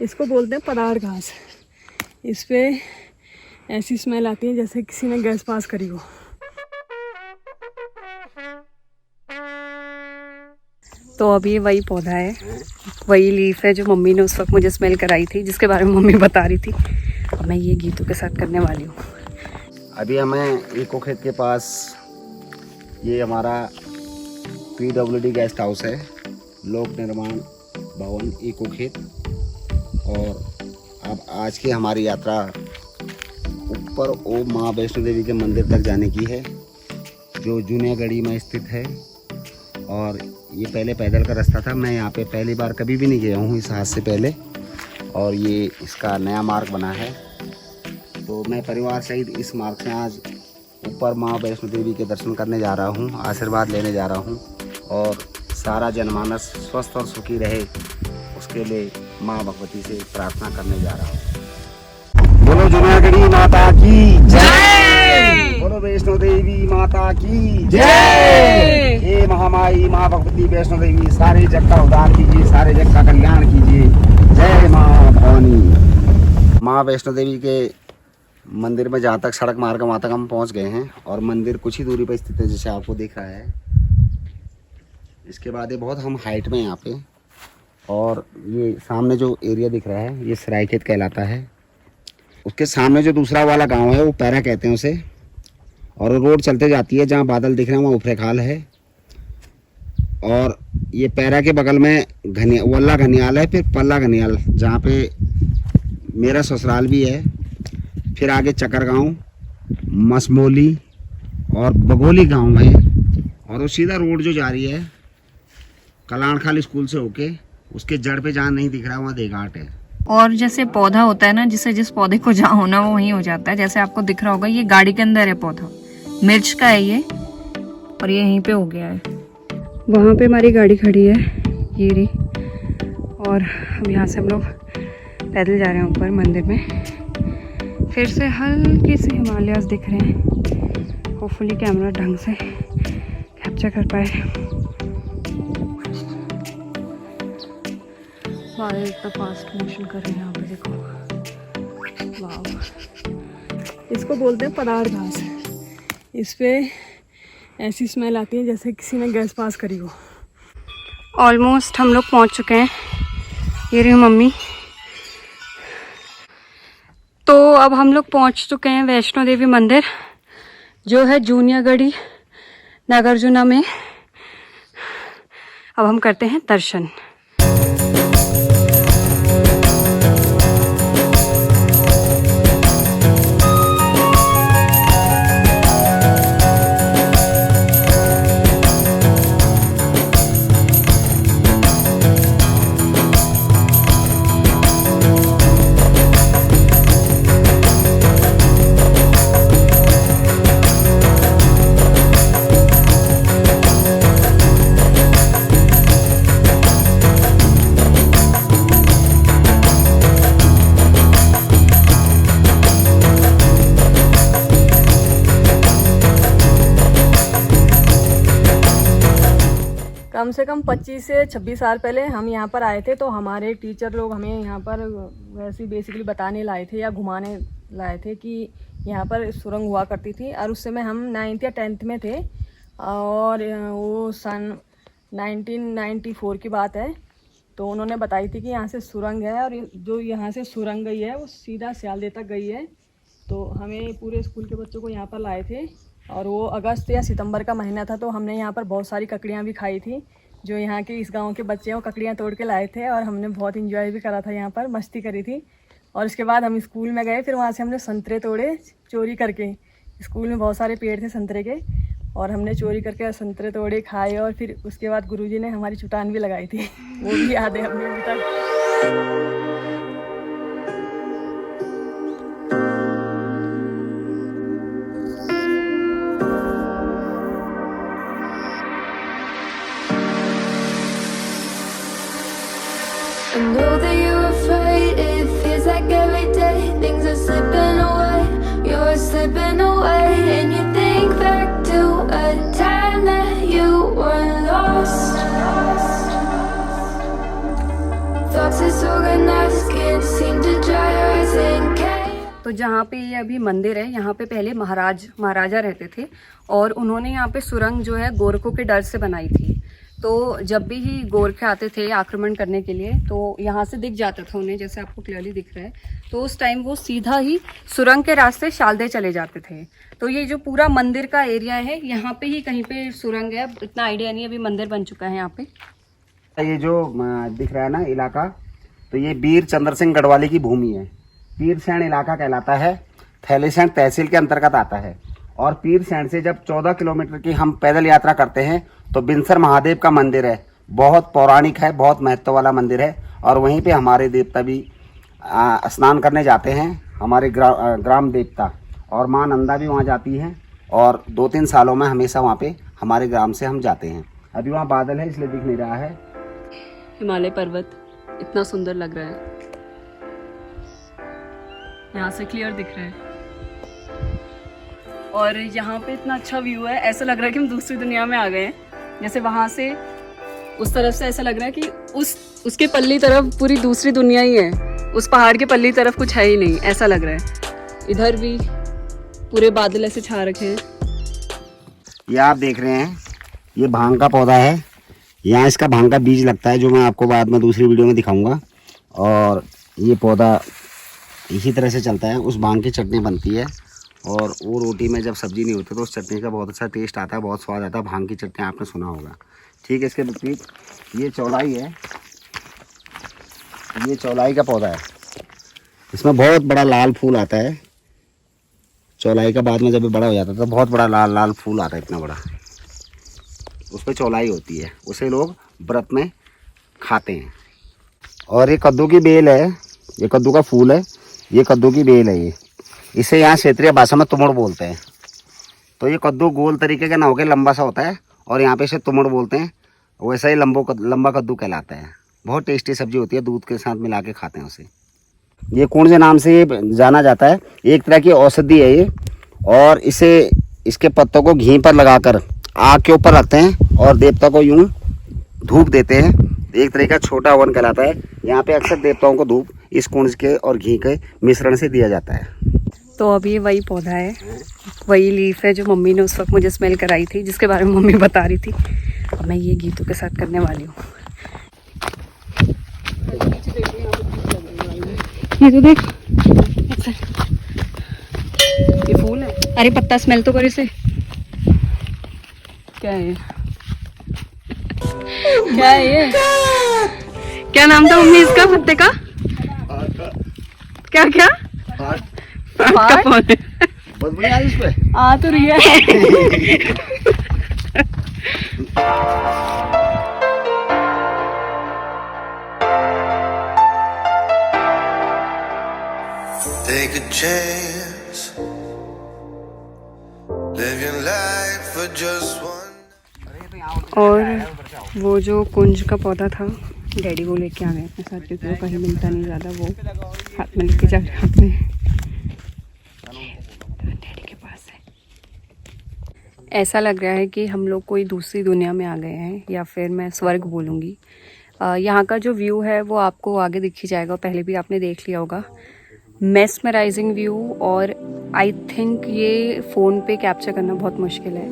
इसको बोलते हैं पदार घास। इस पे ऐसी स्मेल आती है जैसे किसी ने गैस पास करी हो। तो अब ये वही पौधा है, वही लीफ है जो मम्मी ने उस वक्त मुझे स्मेल कराई थी, जिसके बारे में मम्मी बता रही थी। अब मैं ये गीतों के साथ करने वाली हूँ। अभी हमें इको खेत के पास, ये हमारा PWD गेस्ट हाउस है, लोक निर्माण भवन इको खेत। और अब आज की हमारी यात्रा ऊपर ओम माँ वैष्णो देवी के मंदिर तक जाने की है, जो जूनियागढ़ी में स्थित है। और ये पहले पैदल का रास्ता था, मैं यहाँ पे पहली बार कभी भी नहीं गया हूँ इस हाथ से पहले, और ये इसका नया मार्ग बना है। तो मैं परिवार सहित इस मार्ग से आज ऊपर माँ वैष्णो देवी के दर्शन करने जा रहा हूँ, आशीर्वाद लेने जा रहा हूँ, और सारा जनमानस स्वस्थ और सुखी रहे उसके लिए माँ भगवती से प्रार्थना करने जा रहा हूँ। बोलो जूनियागढ़ी माता की जय, बोलो वैष्णो देवी माता की जय। हे महामाई माँ भगवती वैष्णो देवी, सारे जग का उद्धार कीजिए, सारे जग का कल्याण कीजिए। जय माँ भवानी। माँ वैष्णो देवी के मंदिर में जहाँ तक सड़क मार्ग वहाँ तक हम पहुँच गए हैं, और मंदिर कुछ ही दूरी पर स्थित है जैसे आपको दिख रहा है। इसके बाद ये बहुत हम हाइट में यहाँ पे, और ये सामने जो एरिया दिख रहा है ये सरायखेत कहलाता है। उसके सामने जो दूसरा वाला गांव है वो पैरा कहते हैं उसे, और रोड चलते जाती है जहाँ बादल दिख रहे हैं वहाँ उफरेखाल है। और ये पैरा के बगल में वल्ला घनियाल है, फिर पल्ला घनियाल जहाँ पे मेरा ससुराल भी है, फिर आगे चकर गांव, मसमोली और बगोली गांव है। और वो सीधा रोड जो जा रही है कलाणखाल स्कूल से होके, उसके जड़ पे जहाँ नहीं दिख रहा वहाँ देघाट है। और जैसे पौधा होता है ना, जिसे जिस पौधे को जहाँ होना वो वहीं हो जाता है। जैसे आपको दिख रहा होगा ये गाड़ी के अंदर है पौधा, मिर्च का है ये, और ये यहीं पे हो गया है। वहाँ पे हमारी गाड़ी खड़ी है ये रही, और अब यहाँ से हम लोग पैदल जा रहे हैं ऊपर मंदिर में। फिर से हल्के से हिमालयास दिख रहे हैं, होपफुली कैमरा ढंग से कैप्चर कर पाए। बादल इतना फास्ट मोशन कर रहे हैं यहाँ पे, देखो वाह। इसको बोलते हैं पदार घास। इस पे ऐसी स्मेल आती है जैसे किसी ने गैस पास करी हो। ऑलमोस्ट हम लोग पहुँच चुके हैं, ये रही मम्मी। तो अब हम लोग पहुँच चुके हैं वैष्णो देवी मंदिर, जो है जूनियागढ़ी नागार्जुना में। अब हम करते हैं दर्शन। कम से कम 25 से 26 साल पहले हम यहाँ पर आए थे, तो हमारे टीचर लोग हमें यहाँ पर वैसे बेसिकली बताने लाए थे या घुमाने लाए थे कि यहाँ पर सुरंग हुआ करती थी। और उस समय हम 9th या 10th में थे, और वो सन 1994 की बात है। तो उन्होंने बताई थी कि यहाँ से सुरंग है, और जो यहाँ से सुरंग गई है वो सीधा सियालदे तक गई है। तो हमें पूरे स्कूल के बच्चों को यहाँ पर लाए थे, और वो अगस्त या सितंबर का महीना था। तो हमने यहाँ पर बहुत सारी ककड़ियाँ भी खाई थी। जो यहाँ के इस गांव के बच्चे हैं वो ककड़ियाँ तोड़ के लाए थे, और हमने बहुत एंजॉय भी करा था, यहाँ पर मस्ती करी थी। और उसके बाद हम स्कूल में गए, फिर वहाँ से हमने संतरे तोड़े चोरी करके। स्कूल में बहुत सारे पेड़ थे संतरे के, और हमने चोरी करके संतरे तोड़े खाए। और फिर उसके बाद गुरुजी ने हमारी चुटान भी लगाई थी, वो भी याद है हमें अभी तक। I know that you're afraid, it feels like every day things are slipping away, you're slipping away. And you think back to a time that you were lost. Thoughts disorganized. तो जहाँ पे ये अभी मंदिर है, यहाँ पे पहले महाराजा रहते थे और उन्होंने यहाँ पे सुरंग जो है गोरखों के डर से बनाई थी। तो जब भी ही गोरखे आते थे आक्रमण करने के लिए तो यहाँ से दिख जाता था उन्हें, जैसे आपको क्लियरली दिख रहा है। तो उस टाइम वो सीधा ही सुरंग के रास्ते शालदे चले जाते थे। तो ये जो पूरा मंदिर का एरिया है यहाँ पे ही कहीं पे सुरंग है, इतना आइडिया नहीं, अभी मंदिर बन चुका है यहाँ पे। ये जो दिख रहा है ना इलाका, तो ये वीर चंद्र सिंह गढ़वाली की भूमि है। पीरसैन इलाका कहलाता है, थैलीसैंण तहसील के अंतर्गत आता है। और पीरसैंण से जब 14 किलोमीटर की हम पैदल यात्रा करते हैं तो बिनसर महादेव का मंदिर है, बहुत पौराणिक है, बहुत महत्व वाला मंदिर है। और वहीं पे हमारे देवता भी स्नान करने जाते हैं, हमारे ग्राम देवता, और माँ नंदा भी वहाँ जाती हैं। और 2-3 सालों में हमेशा वहाँ पे हमारे ग्राम से हम जाते हैं। अभी वहाँ बादल है इसलिए दिख नहीं रहा है। हिमालय पर्वत इतना सुंदर लग रहा है, यहाँ से क्लियर दिख रहा है और यहाँ पे इतना अच्छा व्यू है, ऐसा लग रहा है कि हम दूसरी दुनिया में आ गए हैं। जैसे वहाँ से उस तरफ से ऐसा लग रहा है कि उसके पल्ली तरफ पूरी दूसरी दुनिया ही है, उस पहाड़ के पल्ली तरफ कुछ है ही नहीं, ऐसा लग रहा है। इधर भी पूरे बादल ऐसे छा रखे हैं। ये आप देख रहे हैं, ये भांग का पौधा है, यहाँ इसका भांग का बीज लगता है जो मैं आपको बाद में दूसरी वीडियो में दिखाऊंगा। और ये पौधा इसी तरह से चलता है, उस भांग की चटनी बनती है और वो रोटी में जब सब्जी नहीं होती तो उस चटनी का बहुत अच्छा टेस्ट आता है, बहुत स्वाद आता है। भांग की चटनी आपने सुना होगा, ठीक है। इसके विपरीत ये चौलाई है, ये चौलाई का पौधा है, इसमें बहुत बड़ा लाल फूल आता है। चौलाई का बाद में जब बड़ा हो जाता है तो बहुत बड़ा लाल लाल फूल आता है, इतना बड़ा, उस पर चौलाई होती है, उसे लोग व्रत में खाते हैं। और ये कद्दू की बेल है, ये कद्दू का फूल है, ये कद्दू की बेल है। ये इसे यहाँ क्षेत्रीय भाषा में तुमड़ बोलते हैं। तो ये कद्दू गोल तरीके का ना होकर लंबा सा होता है और यहाँ पे इसे तुमड़ बोलते हैं, वैसा ही लंबा कद्दू कहलाता है। बहुत टेस्टी सब्जी होती है, दूध के साथ मिला के खाते हैं उसे। ये कौन से नाम से ये जाना जाता है, एक तरह की औषधि है ये। और इसे इसके पत्तों को घी पर लगाकर आग के ऊपर रखते हैं और देवता को यूं धूप देते हैं, एक तरह का छोटा हवन कहलाता है। यहाँ पे अक्सर देवताओं को धूप इस कुंज के और घी के मिश्रण से दिया जाता है। तो अब ये वही पौधा है, वही लीफ है जो मम्मी ने उस वक्त मुझे स्मेल कराई थी, जिसके बारे में मम्मी बता रही थी। अब मैं ये गीतों के साथ करने वाली हूँ। ये तो देख, अच्छा ये फूल है। अरे पत्ता स्मेल तो कर इसे, क्या है क्या है ये, क्या नाम था मम्मी इसका पत्ते का, क्या क्या आ तो रही है। Take a chance, live your life for just one. और वो जो कुंज का पौधा था डैडी वो लेके आ गए अपने साथ, क्योंकि वो कहीं मिलता नहीं ज़्यादा, वो हाथ में लेके जा रहे अपने डैडी के पास है। ऐसा लग रहा है कि हम लोग कोई दूसरी दुनिया में आ गए हैं, या फिर मैं स्वर्ग बोलूँगी। यहाँ का जो व्यू है वो आपको आगे दिख ही जाएगा, पहले भी आपने देख लिया होगा। मेस्मराइजिंग व्यू, और आई थिंक ये फ़ोन पे कैप्चर करना बहुत मुश्किल है।